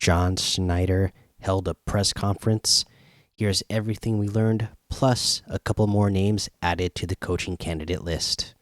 John Schneider held a press conference. Here's everything we learned, plus a couple more names added to the coaching candidate list.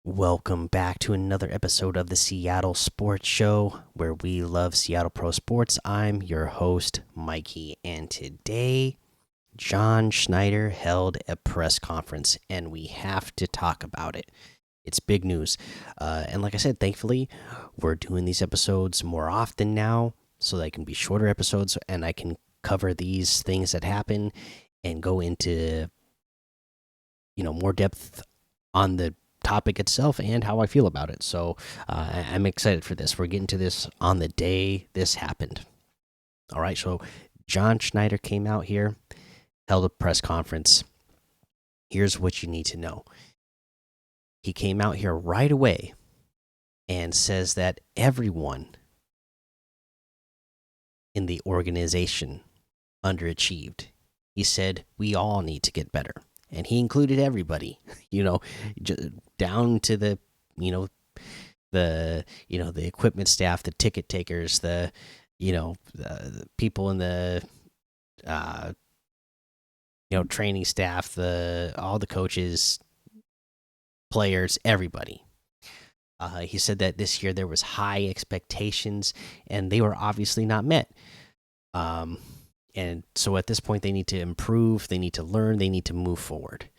Welcome back to another episode of the Seattle Sports Show, where we love Seattle Pro Sports. I'm your host, Mikey, and today, John Schneider held a press conference, and we have to talk about it. It's big news. And like I said, thankfully, we're doing these episodes more often now, so they can be shorter episodes, and I can cover these things that happen and go into, more depth on the topic itself and how I feel about it. So I'm excited for this. We're getting to this on the day this happened. All right, so John Schneider came out here, held a press conference. Here's what you need to know. He came out here right away and says that everyone in the organization underachieved. He said we all need to get better. And he included everybody, down to the equipment staff, the ticket takers, the people in the training staff, all the coaches, players, everybody. He said that this year there was high expectations and they were obviously not met. And so at this point, they need to improve, they need to learn, they need to move forward.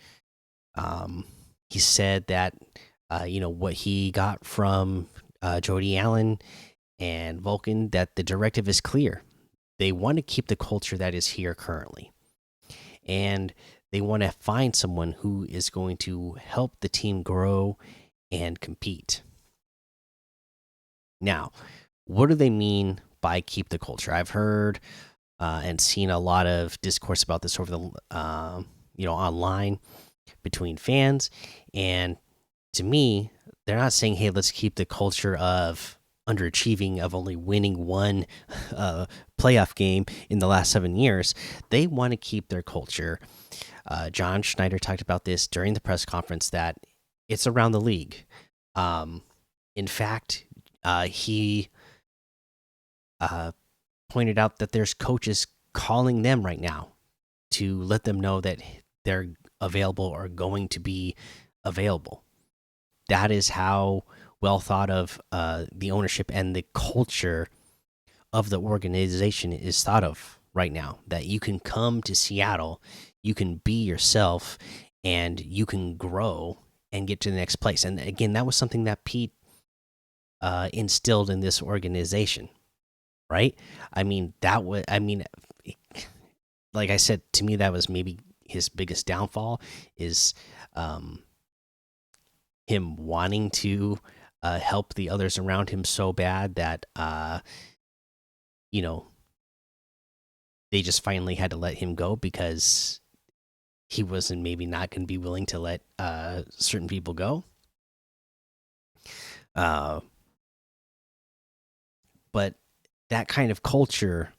He said that, what he got from Jody Allen and Vulcan, that the directive is clear. They want to keep the culture that is here currently. And they want to find someone who is going to help the team grow and compete. Now, what do they mean by keep the culture? I've heard and seen a lot of discourse about this over the online between fans, and to me they're not saying, hey, let's keep the culture of underachieving, of only winning one playoff game in the last 7 years. They want to keep their culture. John Schneider talked about this during the press conference, that it's around the league. In fact, he pointed out that there's coaches calling them right now to let them know that they're available or going to be available. That is how well thought of the ownership and the culture of the organization is thought of right now. That you can come to Seattle, you can be yourself, and you can grow and get to the next place. And again, that was something that Pete instilled in this organization. Right? Like I said, to me, that was maybe his biggest downfall, is him wanting to help the others around him so bad that, they just finally had to let him go because he wasn't maybe not going to be willing to let certain people go. But that kind of culture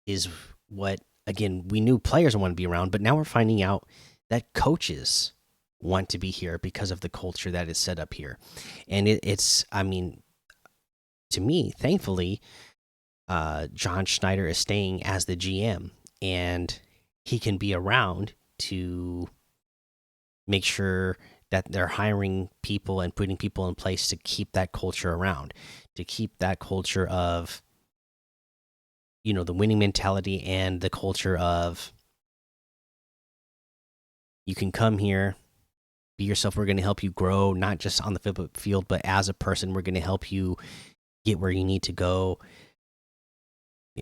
is what, again, we knew players want to be around, but now we're finding out that coaches want to be here because of the culture that is set up here. And to me, thankfully, John Schneider is staying as the GM, and he can be around to make sure that they're hiring people and putting people in place to keep that culture around, to keep that culture of the winning mentality, and the culture of, you can come here, be yourself, we're going to help you grow, not just on the field, but as a person. We're going to help you get where you need to go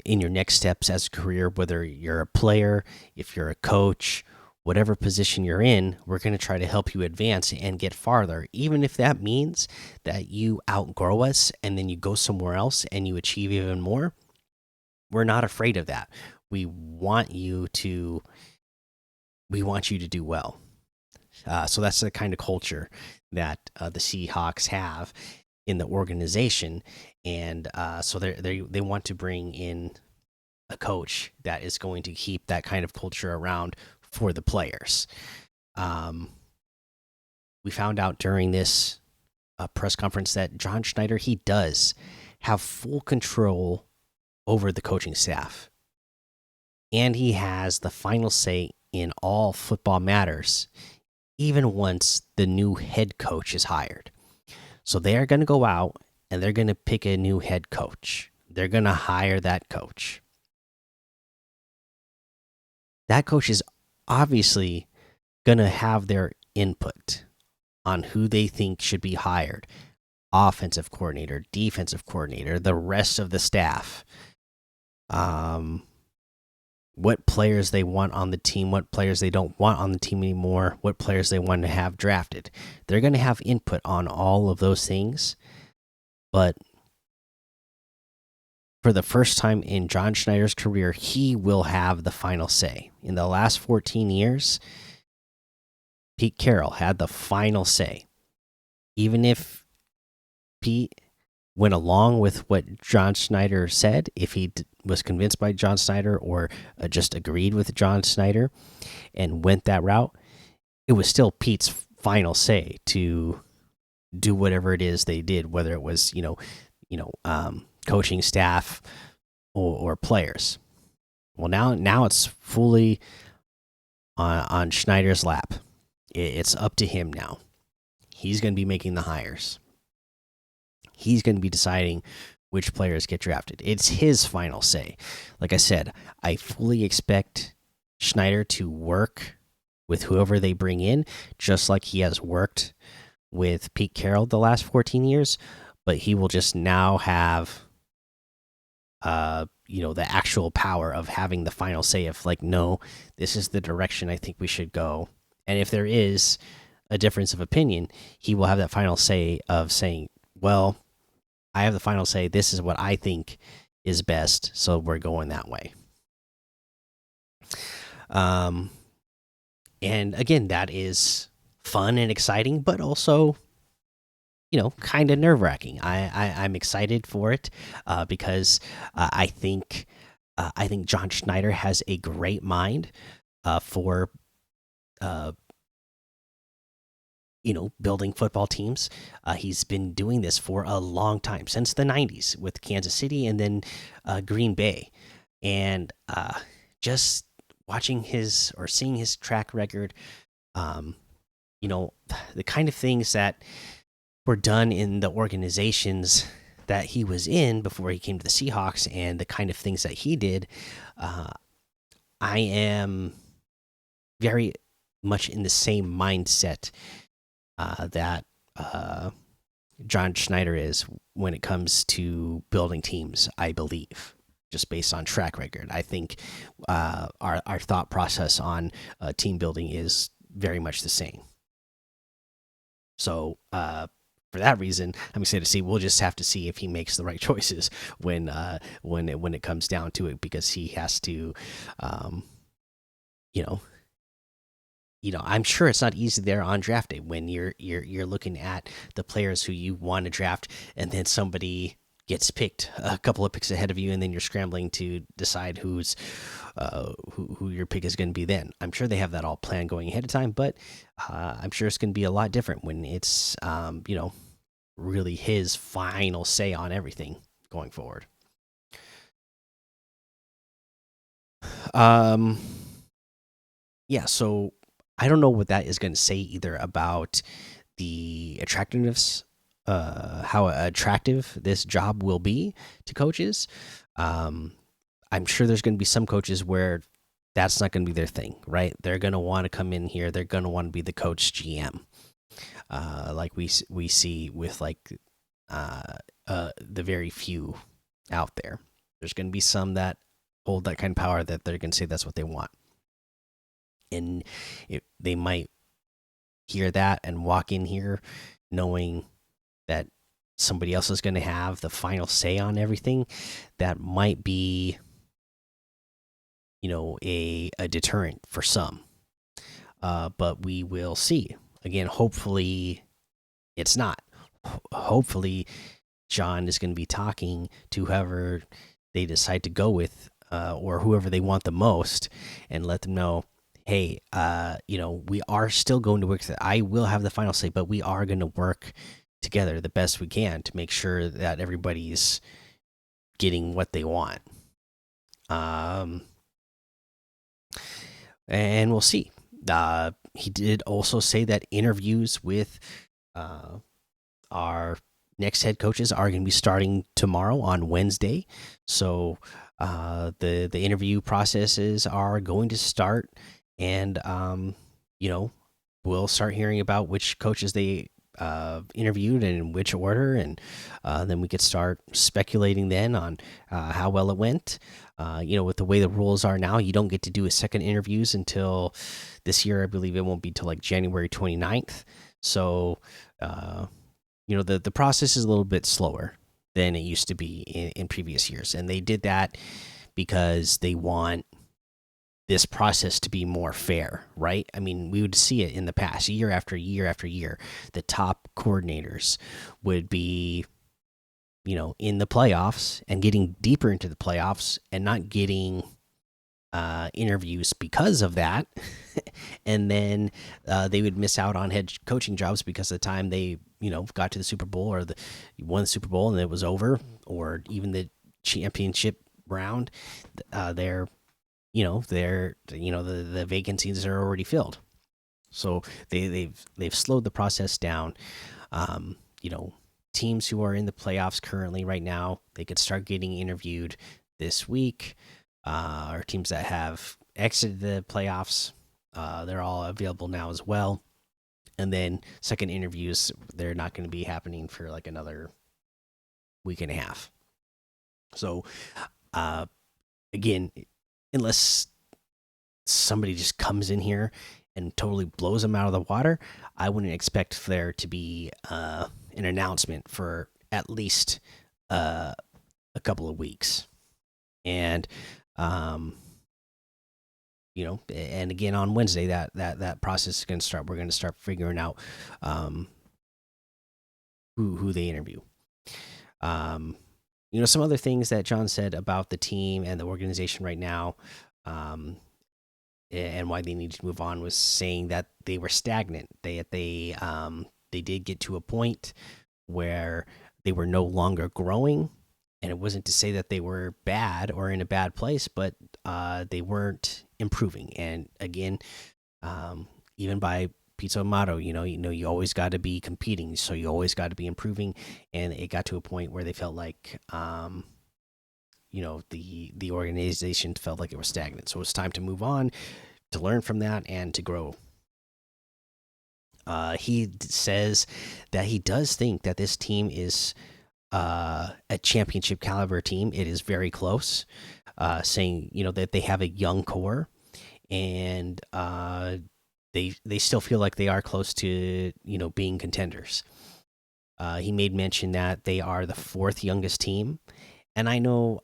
in your next steps as a career, whether you're a player, if you're a coach, whatever position you're in, we're going to try to help you advance and get farther, even if that means that you outgrow us and then you go somewhere else and you achieve even more. We're not afraid of that. We want you to do well. So that's the kind of culture that the Seahawks have in the organization, and so they want to bring in a coach that is going to keep that kind of culture around for the players. Um, we found out during this press conference that John Schneider, he does have full control over the coaching staff, and he has the final say in all football matters, even once the new head coach is hired. So they are going to go out and they're going to pick a new head coach. They're going to hire that coach. That coach is obviously going to have their input on who they think should be hired: offensive coordinator, defensive coordinator, the rest of the staff. What players they want on the team, what players they don't want on the team anymore, what players they want to have drafted. They're going to have input on all of those things. But for the first time in John Schneider's career, he will have the final say. In the last 14 years, Pete Carroll had the final say. Even if Pete went along with what John Schneider said, if he was convinced by John Schneider or just agreed with John Schneider and went that route, it was still Pete's final say to do whatever it is they did, whether it was coaching staff or players. Well, now it's fully on Schneider's lap. It's up to him now. He's going to be making the hires. He's going to be deciding which players get drafted. It's his final say. Like I said, I fully expect Schneider to work with whoever they bring in, just like he has worked with Pete Carroll the last 14 years, but he will just now have the actual power of having the final say of, like, no, this is the direction I think we should go. And if there is a difference of opinion, he will have that final say of saying, well, I have the final say. This is what I think is best, so we're going that way. And again, that is fun and exciting, but also, kind of nerve wracking. I'm excited for it because I think John Schneider has a great mind for building football teams. He's been doing this for a long time, since the 90s with Kansas City and then Green Bay. And just watching seeing his track record, the kind of things that were done in the organizations that he was in before he came to the Seahawks and the kind of things that he did, I am very much in the same mindset that John Schneider is when it comes to building teams, I believe, just based on track record. I think our thought process on team building is very much the same. So for that reason, I'm excited to see. We'll just have to see if he makes the right choices when it comes down to it, because he has to, I'm sure it's not easy there on draft day when you're looking at the players who you want to draft, and then somebody gets picked a couple of picks ahead of you, and then you're scrambling to decide who your pick is going to be. Then I'm sure they have that all planned going ahead of time, but I'm sure it's going to be a lot different when it's really his final say on everything going forward. Yeah, so I don't know what that is going to say either about the attractiveness, how attractive this job will be to coaches. I'm sure there's going to be some coaches where that's not going to be their thing, right? They're going to want to come in here. They're going to want to be the coach GM, like we see with the very few out there. There's going to be some that hold that kind of power that they're going to say that's what they want. And they might hear that and walk in here knowing that somebody else is going to have the final say on everything. That might be, a deterrent for some. But we will see. Again, hopefully it's not. Hopefully John is going to be talking to whoever they decide to go with, or whoever they want the most, and let them know, hey, we are still going to work. I will have the final say, but we are going to work together the best we can to make sure that everybody's getting what they want. And we'll see. He did also say that interviews with our next head coaches are going to be starting tomorrow on Wednesday. So the interview processes are going to start, and we'll start hearing about which coaches they interviewed and in which order, and then we could start speculating then on how well it went. With the way the rules are now, you don't get to do a second interviews until this year. I believe it won't be till like January 29th. So the process is a little bit slower than it used to be in previous years, and they did that because they want this process to be more fair, right? I mean, we would see it in the past, year after year after year. The top coordinators would be, in the playoffs and getting deeper into the playoffs and not getting interviews because of that. And then they would miss out on head coaching jobs because of the time they, got to the Super Bowl, or won the Super Bowl and it was over, or even the championship round. The vacancies are already filled. So they've slowed the process down. Teams who are in the playoffs currently right now, they could start getting interviewed this week. Or teams that have exited the playoffs, they're all available now as well. And then second interviews, they're not going to be happening for like another week and a half. So again, unless somebody just comes in here and totally blows them out of the water, I wouldn't expect there to be an announcement for at least a couple of weeks. And and again on Wednesday, that process is going to start. We're going to start figuring out who they interview. Some other things that John said about the team and the organization right now, and why they needed to move on, was saying that they were stagnant. They did get to a point where they were no longer growing, and it wasn't to say that they were bad or in a bad place, but they weren't improving. And again, even by Pizzo motto, you always got to be competing, so you always got to be improving. And it got to a point where they felt like, the organization felt like it was stagnant. So it's time to move on, to learn from that, and to grow. He says that he does think that this team is a championship caliber team. It is very close. Saying that they have a young core, and they still feel like they are close to being contenders. He made mention that they are the fourth youngest team, and I know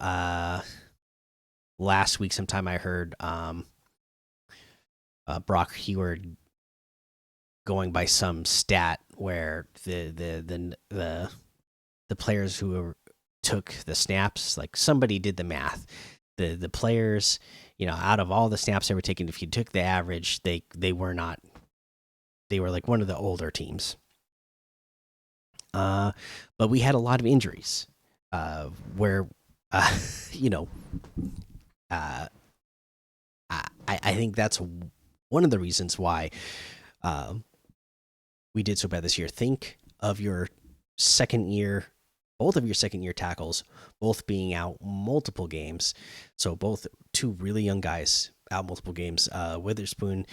last week sometime I heard Brock Heward going by some stat where the players who took the snaps, like somebody did the math, the players, out of all the snaps they were taking, if you took the average, they were not, they were like one of the older teams. But we had a lot of injuries, where I think that's one of the reasons why we did so bad this year. Think of your second year, both of your second year tackles, both being out multiple games. So both two really young guys out multiple games. Witherspoon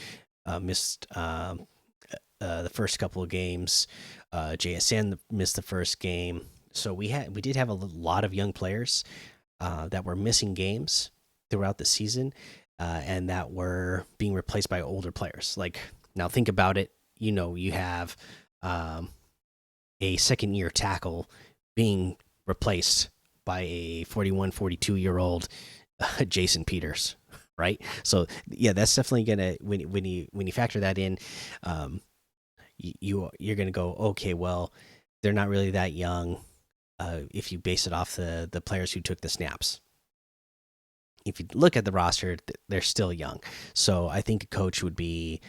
missed the first couple of games. JSN missed the first game. So we did have a lot of young players that were missing games throughout the season. and that were being replaced by older players. Like now, think about it. You have um, a second year tackle being replaced by a 41, 42-year old Jason Peters, right? So yeah, that's definitely gonna when you factor that in, um, you're gonna go, okay, well, they're not really that young. If you base it off the players who took the snaps, if you look at the roster, they're still young. So I think a coach would be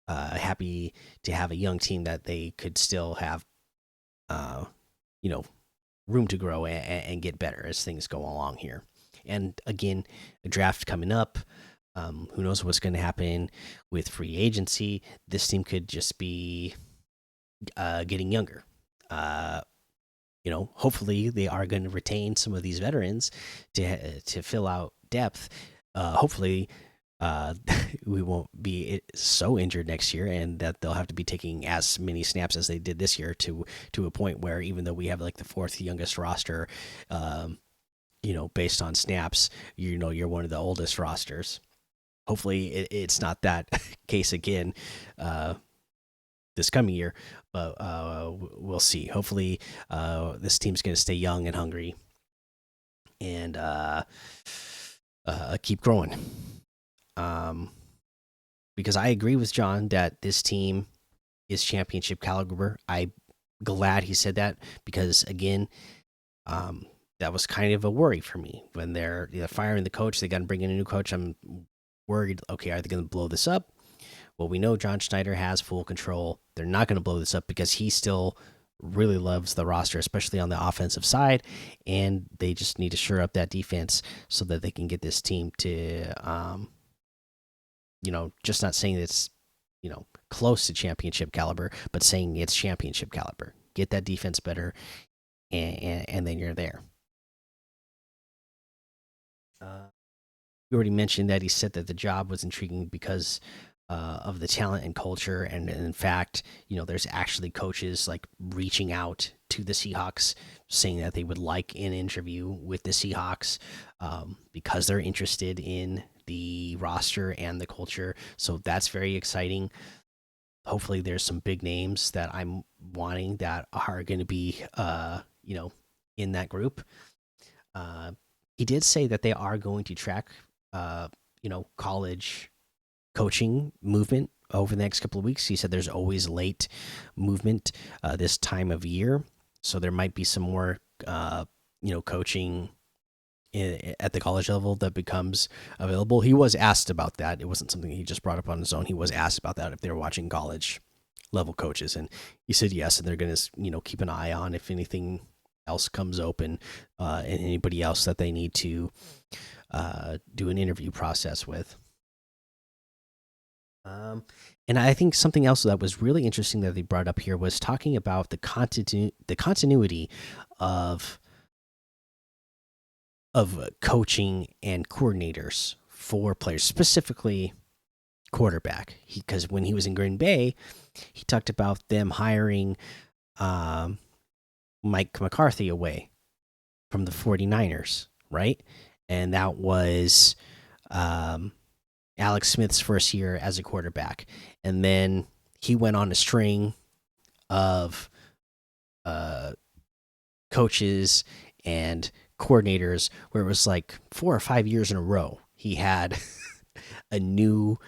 happy to have a young team that they could still have, uh, you know, room to grow and get better as things go along here. And again, a draft coming up. Who knows what's going to happen with free agency? This team could just be getting younger. Uh, hopefully they are going to retain some of these veterans to fill out depth. Hopefully, uh, we won't be so injured next year, and that they'll have to be taking as many snaps as they did this year to a point where even though we have like the fourth youngest roster, based on snaps, you're one of the oldest rosters. Hopefully, it's not that case again. This coming year, but we'll see. Hopefully, this team's going to stay young and hungry and keep growing. Because I agree with John that this team is championship caliber. I'm glad he said that because again, that was kind of a worry for me when they're firing the coach. They got to bring in a new coach. I'm worried. Okay, are they going to blow this up? Well, we know John Schneider has full control. They're not going to blow this up because he still really loves the roster, especially on the offensive side. And they just need to shore up that defense so that they can get this team to, just not saying it's, close to championship caliber, but saying it's championship caliber. Get that defense better, and then you're there. You already mentioned that he said that the job was intriguing because of the talent and culture. And in fact, there's actually coaches like reaching out to the Seahawks saying that they would like an interview with the Seahawks because they're interested in the roster and the culture. So that's very exciting. Hopefully, there's some big names that I'm wanting that are going to be, in that group. He did say that they are going to track, college coaching movement over the next couple of weeks. He said there's always late movement this time of year, so there might be some more, coaching at the college level that becomes available. He was asked about that. It wasn't something he just brought up on his own. He was asked about that if they were watching college level coaches, and he said yes, and they're going to keep an eye on if anything else comes open and anybody else that they need to do an interview process with. And I think something else that was really interesting that they brought up here was talking about the continuity of coaching and coordinators for players, specifically quarterback. Because when he was in Green Bay, he talked about them hiring Mike McCarthy away from the 49ers, right? And that was Alex Smith's first year as a quarterback. And then he went on a string of coaches and coordinators where it was like 4 or 5 years in a row. He had a new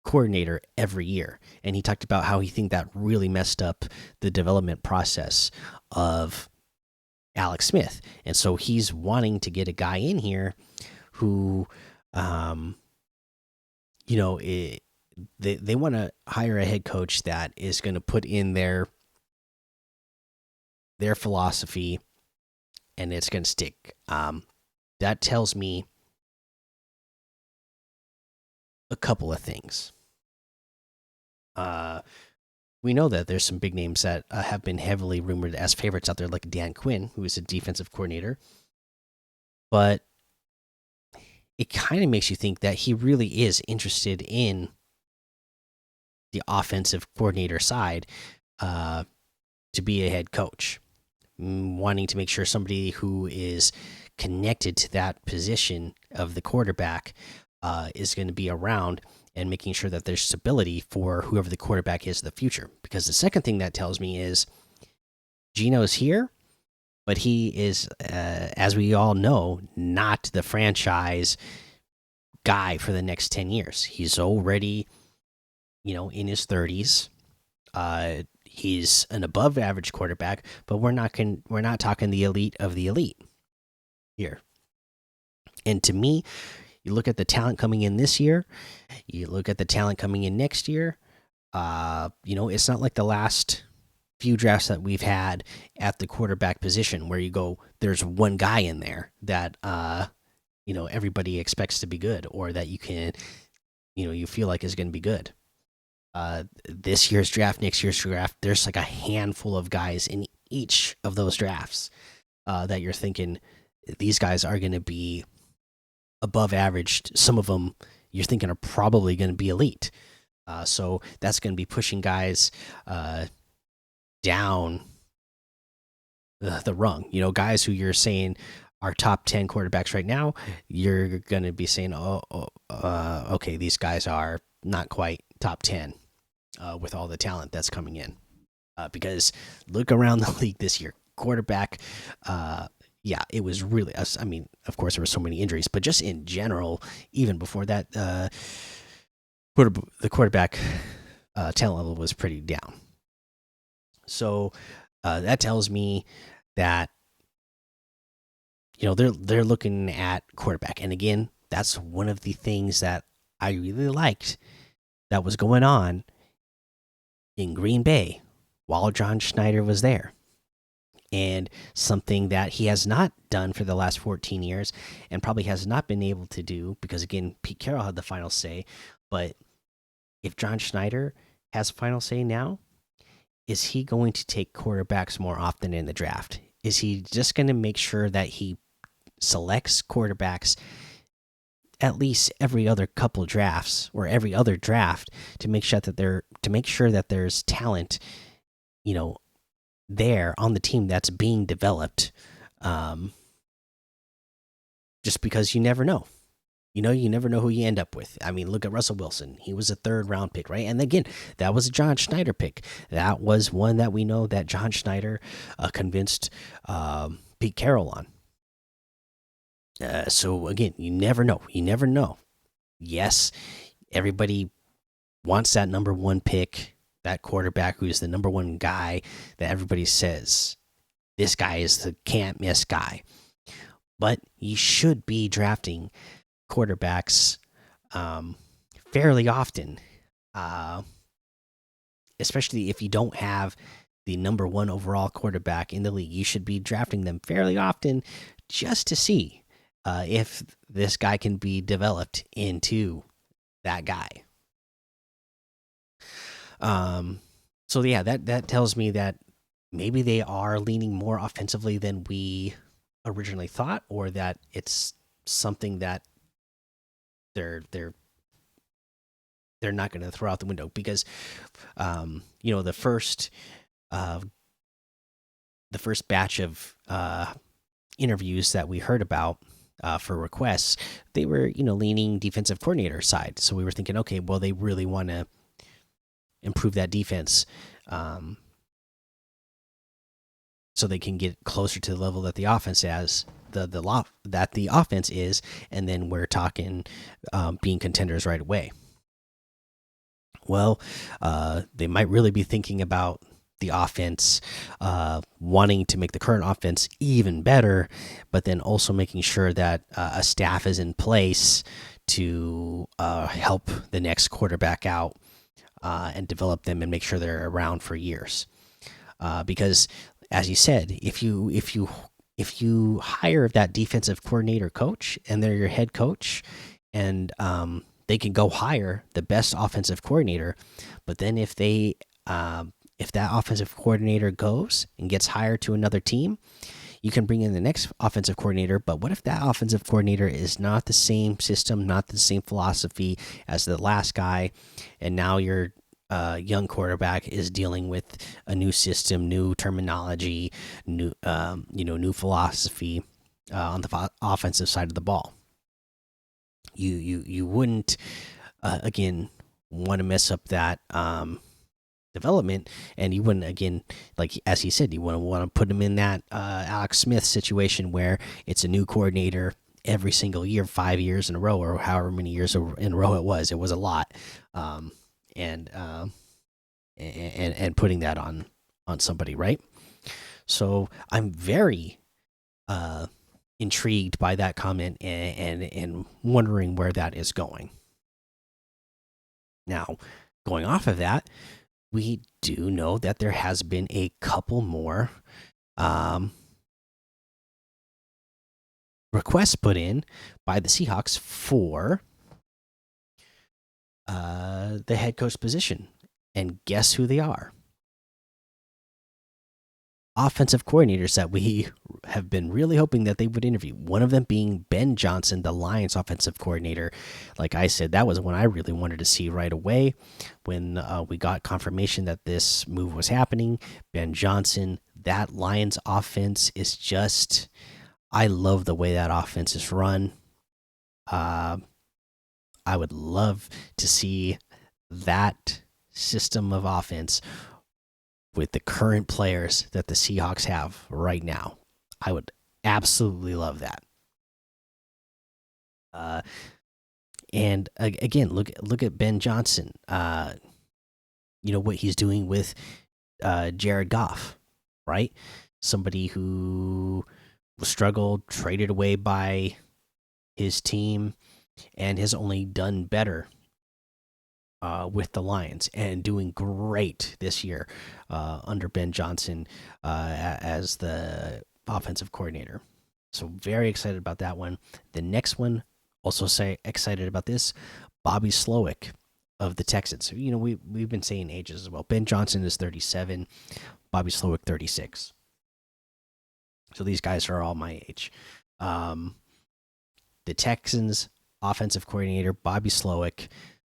coordinator every year. And he talked about how he think that really messed up the development process of Alex Smith. And so he's wanting to get a guy in here who they want to hire a head coach that is going to put in their philosophy and it's going to stick. That tells me a couple of things. We know that there's some big names that have been heavily rumored as favorites out there, like Dan Quinn, who is a defensive coordinator. But it kind of makes you think that he really is interested in the offensive coordinator side to be a head coach, wanting to make sure somebody who is connected to that position of the quarterback is going to be around, and making sure that there's stability for whoever the quarterback is in the future. Because the second thing that tells me is Gino's here, but he is, as we all know, not the franchise guy for the next 10 years. He's already, in his 30s. He's an above average quarterback, but we're not talking the elite of the elite here. And to me, you look at the talent coming in this year, you look at the talent coming in next year. It's not like the last few drafts that we've had at the quarterback position where you go, there's one guy in there that everybody expects to be good, or that you can, you feel like is going to be good. This year's draft, next year's draft, there's like a handful of guys in each of those drafts that you're thinking these guys are going to be above average. Some of them you're thinking are probably going to be elite. So that's going to be pushing guys down the rung. Guys who you're saying are top 10 quarterbacks right now, you're going to be saying, okay, these guys are not quite top 10 with all the talent that's coming in. Because look around the league this year, quarterback, yeah, it was really, I mean, of course, there were so many injuries, but just in general, even before that, the quarterback talent level was pretty down. So that tells me that they're looking at quarterback, and again, that's one of the things that I really liked that was going on in Green Bay while John Schneider was there. And something that he has not done for the last 14 years, and probably has not been able to do, because again, Pete Carroll had the final say. But if John Schneider has final say now, is he going to take quarterbacks more often in the draft? Is he just going to make sure that he selects quarterbacks at least every other couple drafts, or every other draft, to make sure that there's talent, there on the team that's being developed? Just because you never know. You never know who you end up with. I mean, look at Russell Wilson. He was a third-round pick, right? And again, that was a John Schneider pick. That was one that we know that John Schneider convinced Pete Carroll on. So again, you never know. You never know. Yes, everybody wants that number one pick, that quarterback who's the number one guy that everybody says this guy is the can't miss guy. But you should be drafting quarterbacks fairly often, especially if you don't have the number one overall quarterback in the league. You should be drafting them fairly often just to see if this guy can be developed into that guy. So yeah, that tells me that maybe they are leaning more offensively than we originally thought, or that it's something that they're not going to throw out the window. Because the first batch of interviews that we heard about for requests, they were leaning defensive coordinator side. So we were thinking, okay, well, they really want to improve that defense, so they can get closer to the level that the offense has, that the offense is, and then we're talking being contenders right away. Well, they might really be thinking about the offense, wanting to make the current offense even better, but then also making sure that a staff is in place to help the next quarterback out and develop them and make sure they're around for years. Because, as you said, if you hire that defensive coordinator coach and they're your head coach, and they can go hire the best offensive coordinator, but then if that offensive coordinator goes and gets hired to another team, you can bring in the next offensive coordinator. But what if that offensive coordinator is not the same system, not the same philosophy as the last guy, and now your young quarterback is dealing with a new system, new terminology, new philosophy on the offensive side of the ball? You wouldn't again want to mess up that development, and you wouldn't again, like as he said, you wouldn't want to put him in that Alex Smith situation where it's a new coordinator every single year, 5 years in a row, or however many years in a row it was. It was a lot, um, and and putting that on somebody, right? So I'm very intrigued by that comment, and wondering where that is going. Now, going off of that, we do know that there has been a couple more um, requests put in by the Seahawks for the head coach position. And guess who they are? Offensive coordinators that we have been really hoping that they would interview. One of them being Ben Johnson, the Lions offensive coordinator. Like I said, that was one I really wanted to see right away when we got confirmation that this move was happening. Ben Johnson, that Lions offense is just, I love the way that offense is run. I would love to see that system of offense with the current players that the Seahawks have right now. I would absolutely love that. Uh, and again, look at Ben Johnson. You know what he's doing with Jared Goff, right? Somebody who struggled, traded away by his team, and has only done better with the Lions, and doing great this year under Ben Johnson as the offensive coordinator. So very excited about that one. The next one, also say excited about this, Bobby Slowick of the Texans. You know, we've been saying ages as well. Ben Johnson is 37, Bobby Slowick 36. So these guys are all my age. The Texans offensive coordinator Bobby Slowick.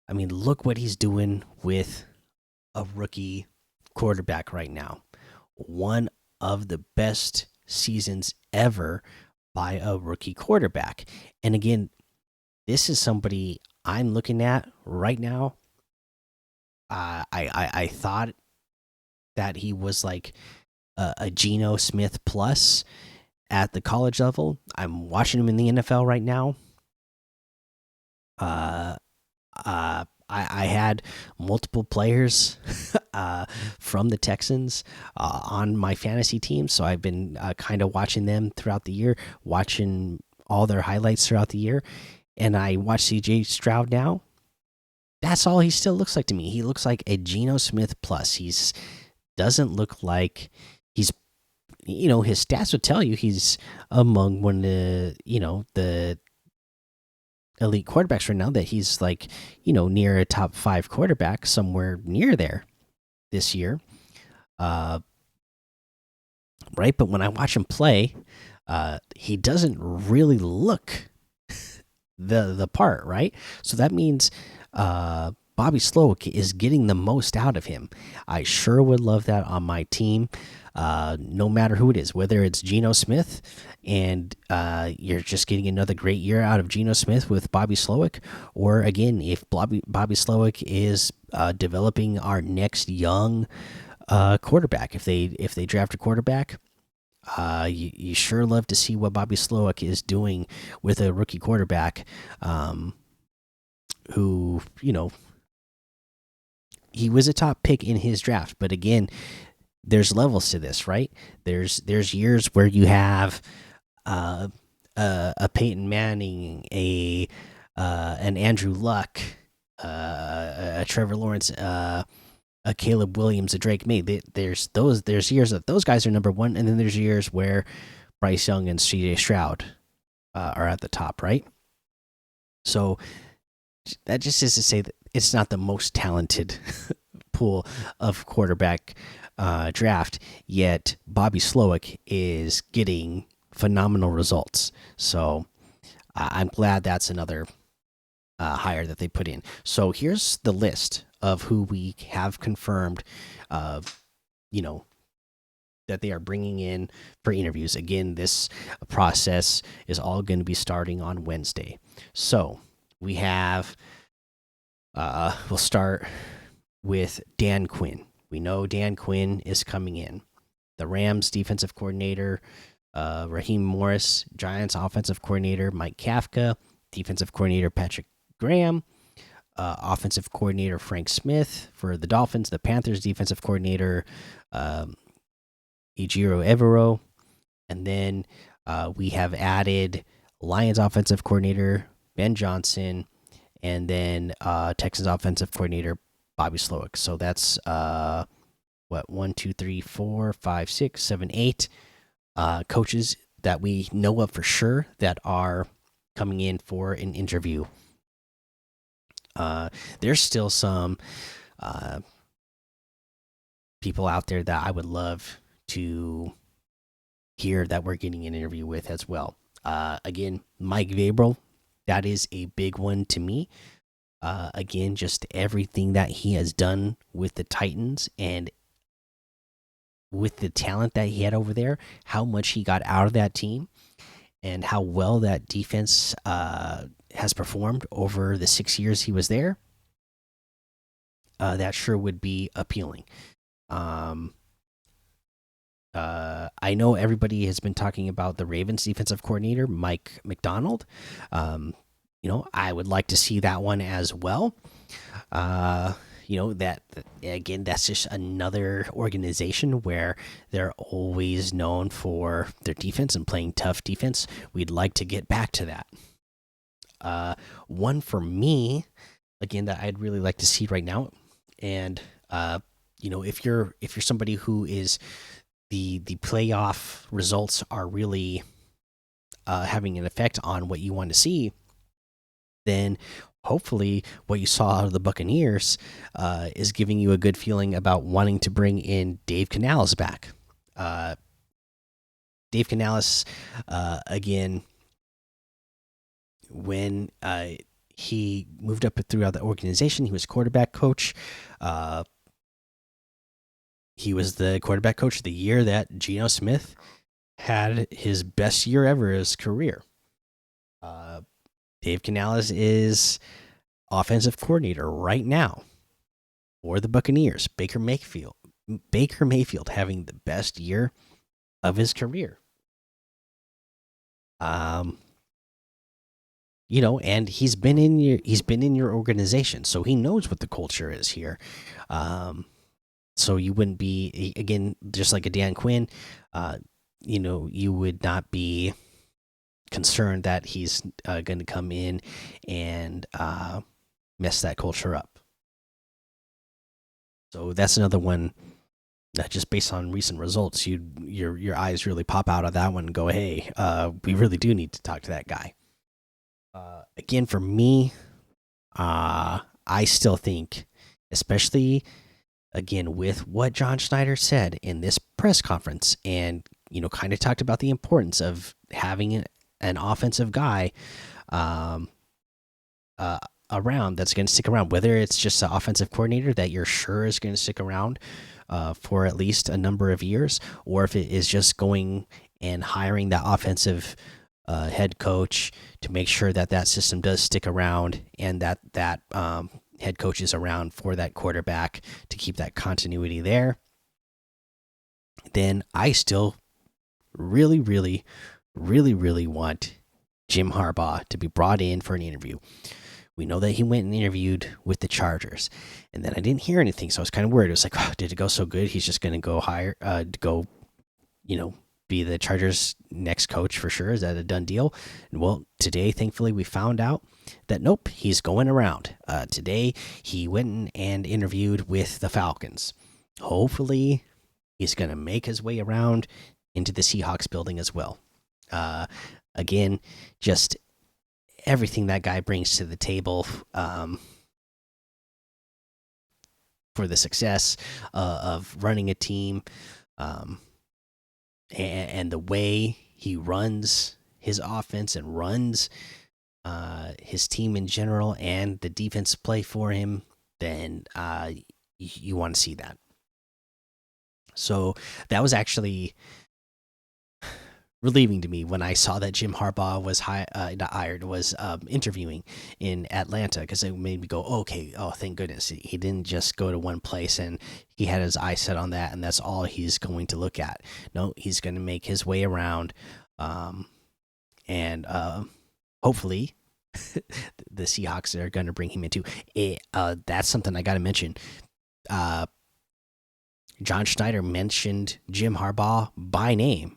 I mean, look what he's doing with a rookie quarterback right now. One of the best seasons ever by a rookie quarterback. And again, this is somebody I'm looking at right now. I thought that he was like a Geno Smith plus at the college level. I'm watching him in the NFL right now. I had multiple players from the Texans on my fantasy team, so I've been kind of watching them throughout the year, watching all their highlights throughout the year. And I watch CJ Stroud now. That's all he still looks like to me. He looks like a Geno Smith plus. He's doesn't look like he's, you know, his stats would tell you he's among one of the, you know, the elite quarterbacks right now, that he's like, you know, near a top 5 quarterback, somewhere near there this year. Right. But when I watch him play, he doesn't really look the part, right? So that means Bobby Slowick is getting the most out of him. I sure would love that on my team. No matter who it is, whether it's Geno Smith and you're just getting another great year out of Geno Smith with Bobby Slowick, or again, if Bobby Slowick is developing our next young quarterback, if they draft a quarterback, you sure love to see what Bobby Slowick is doing with a rookie quarterback, who, you know, he was a top pick in his draft, but again, there's levels to this, right? There's years where you have a Peyton Manning, an Andrew Luck, a Trevor Lawrence, a Caleb Williams, a Drake May. There's years that those guys are number one, and then there's years where Bryce Young and CJ Stroud are at the top, right? So that just is to say that it's not the most talented pool of quarterback draft, yet Bobby Slowick is getting phenomenal results. So I'm glad that's another hire that they put in. So here's the list of who we have confirmed, you know, that they are bringing in for interviews. Again, this process is all going to be starting on Wednesday. So We have, we'll start with Dan Quinn. We know Dan Quinn is coming in. The Rams defensive coordinator, Raheem Morris, Giants offensive coordinator, Mike Kafka, defensive coordinator, Patrick Graham, offensive coordinator, Frank Smith for the Dolphins, the Panthers defensive coordinator, um, Ejiro Evero, and then we have added Lions offensive coordinator, Ben Johnson, and then Texans offensive coordinator, Bobby Slowick. So that's what, one, two, three, four, five, six, seven, eight coaches that we know of for sure that are coming in for an interview. There's still some people out there that I would love to hear that we're getting an interview with as well. Again, Mike Vrabel, that is a big one to me. Again, just everything that he has done with the Titans and with the talent that he had over there, how much he got out of that team, and how well that defense has performed over the 6 years he was there. That sure would be appealing. I know everybody has been talking about the Ravens defensive coordinator, Mike McDonald. I would like to see that one as well. That again, that's just another organization where they're always known for their defense and playing tough defense. We'd like to get back to that. One for me, again, that I'd really like to see right now, and if you're somebody who is the playoff results are really having an effect on what you want to see, then hopefully what you saw out of the Buccaneers is giving you a good feeling about wanting to bring in Dave Canales back. Dave Canales, again, when he moved up throughout the organization, he was quarterback coach. He was the quarterback coach of the year that Geno Smith had his best year ever of his career. Dave Canales is offensive coordinator right now for the Buccaneers. Baker Mayfield having the best year of his career. And he's been in your organization, so he knows what the culture is here. So you wouldn't be, again, just like a Dan Quinn, you would not be concerned that he's going to come in and mess that culture up. So that's another one that, just based on recent results, your eyes really pop out of that one and go, hey, we really do need to talk to that guy. Again, for me, I still think, especially again with what John Schneider said in this press conference, and kind of talked about the importance of having an offensive guy around that's going to stick around, whether it's just an offensive coordinator that you're sure is going to stick around for at least a number of years, or if it is just going and hiring that offensive head coach to make sure that that system does stick around, and that head coach is around for that quarterback to keep that continuity there. Then I still really, really, really, really want Jim Harbaugh to be brought in for an interview. We know that he went and interviewed with the Chargers, and then I didn't hear anything, so I was kind of worried. It was like, oh, did it go so good? He's just going to go hire, be the Chargers' next coach for sure. Is that a done deal? And well, today, thankfully, we found out that nope, he's going around. Today, he went and interviewed with the Falcons. Hopefully, he's going to make his way around into the Seahawks building as well. Again, just everything that guy brings to the table for the success of running a team, and the way he runs his offense and runs his team in general, and the defense play for him, then you want to see that. So that was actually relieving to me when I saw that Jim Harbaugh was not hired, was interviewing in Atlanta, because it made me go, okay, oh, thank goodness he didn't just go to one place and he had his eye set on that, and that's all he's going to look at. No, he's going to make his way around, and hopefully the Seahawks are going to bring him into it. That's something I got to mention. John Schneider mentioned Jim Harbaugh by name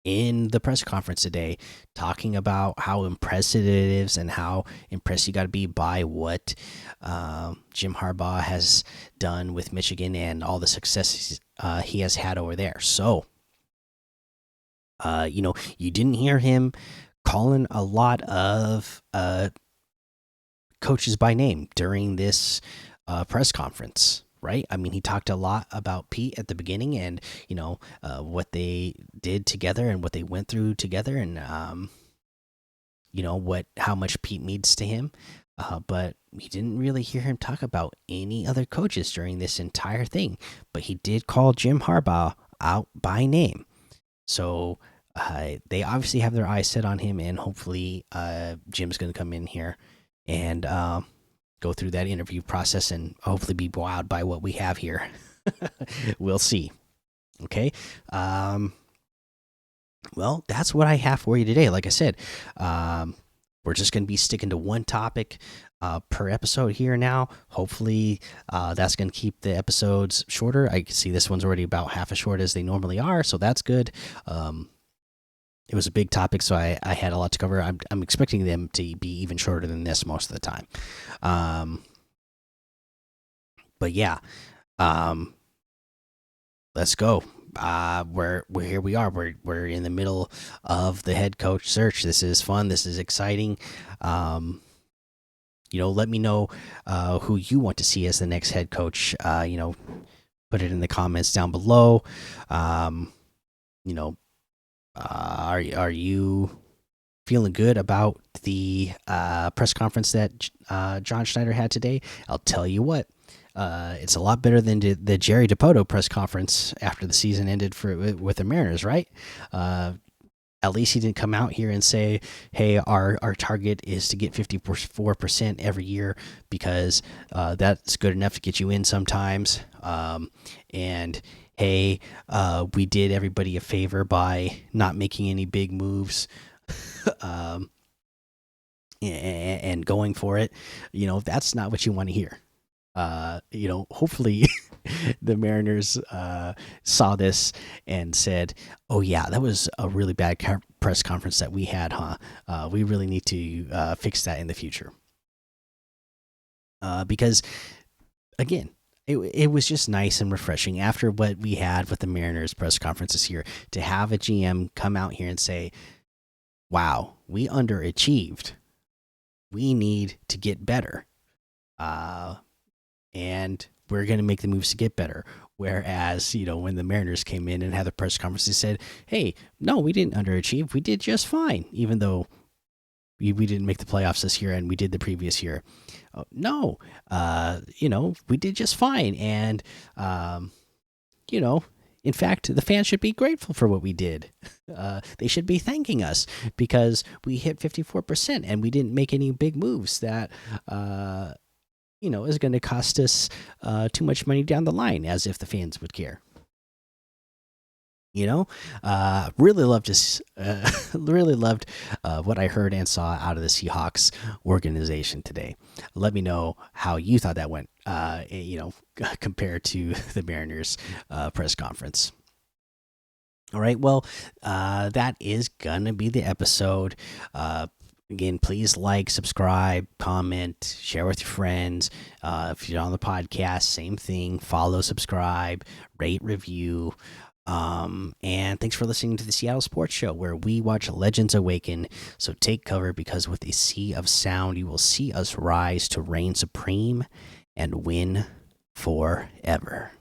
in the press conference today, talking about how impressive it is and how impressed you got to be by what Jim Harbaugh has done with Michigan and all the successes he has had over there. So, you didn't hear him calling a lot of coaches by name during this press conference, right? I mean, he talked a lot about Pete at the beginning, and what they did together and what they went through together, and how much Pete means to him. But we didn't really hear him talk about any other coaches during this entire thing. But he did call Jim Harbaugh out by name. So they obviously have their eyes set on him, and hopefully Jim's going to come in here and go through that interview process and hopefully be wowed by what we have here. We'll see. Okay. Well, that's what I have for you today. Like I said, we're just going to be sticking to one topic per episode here now. Hopefully, that's going to keep the episodes shorter. I can see this one's already about half as short as they normally are, so that's good. It was a big topic, so I had a lot to cover. I'm expecting them to be even shorter than this most of the time. But yeah, let's go. We're here. We are. We're in the middle of the head coach search. This is fun. This is exciting. Let me know who you want to see as the next head coach. Put it in the comments down below. Are you feeling good about the press conference that John Schneider had today? I'll tell you what. It's a lot better than the Jerry Dipoto press conference after the season ended with the Mariners, right? At least he didn't come out here and say, "Hey, our target is to get 54% every year because that's good enough to get you in sometimes." And hey, we did everybody a favor by not making any big moves. And going for it. That's not what you want to hear. Hopefully the Mariners saw this and said, "Oh yeah, that was a really bad press conference that we had, huh? We really need to fix that in the future." Because again, it was just nice and refreshing after what we had with the Mariners press conferences here to have a GM come out here and say, "Wow, we underachieved. We need to get better." And we're going to make the moves to get better. Whereas, when the Mariners came in and had the press conference, they said, "Hey, no, we didn't underachieve. We did just fine, even though we didn't make the playoffs this year and we did the previous year." No, we did just fine. And, in fact, the fans should be grateful for what we did. They should be thanking us because we hit 54% and we didn't make any big moves that, is going to cost us too much money down the line, as if the fans would care. Really loved this. Really loved what I heard and saw out of the Seahawks organization today. Let me know how you thought that went. Compared to the Mariners press conference. All right, well, that is gonna be the episode. Again, please like, subscribe, comment, share with your friends. If you're on the podcast, same thing. Follow, subscribe, rate, review. And thanks for listening to the Seattle Sports Show, where we watch legends awaken. So take cover, because with a sea of sound, you will see us rise to reign supreme and win forever.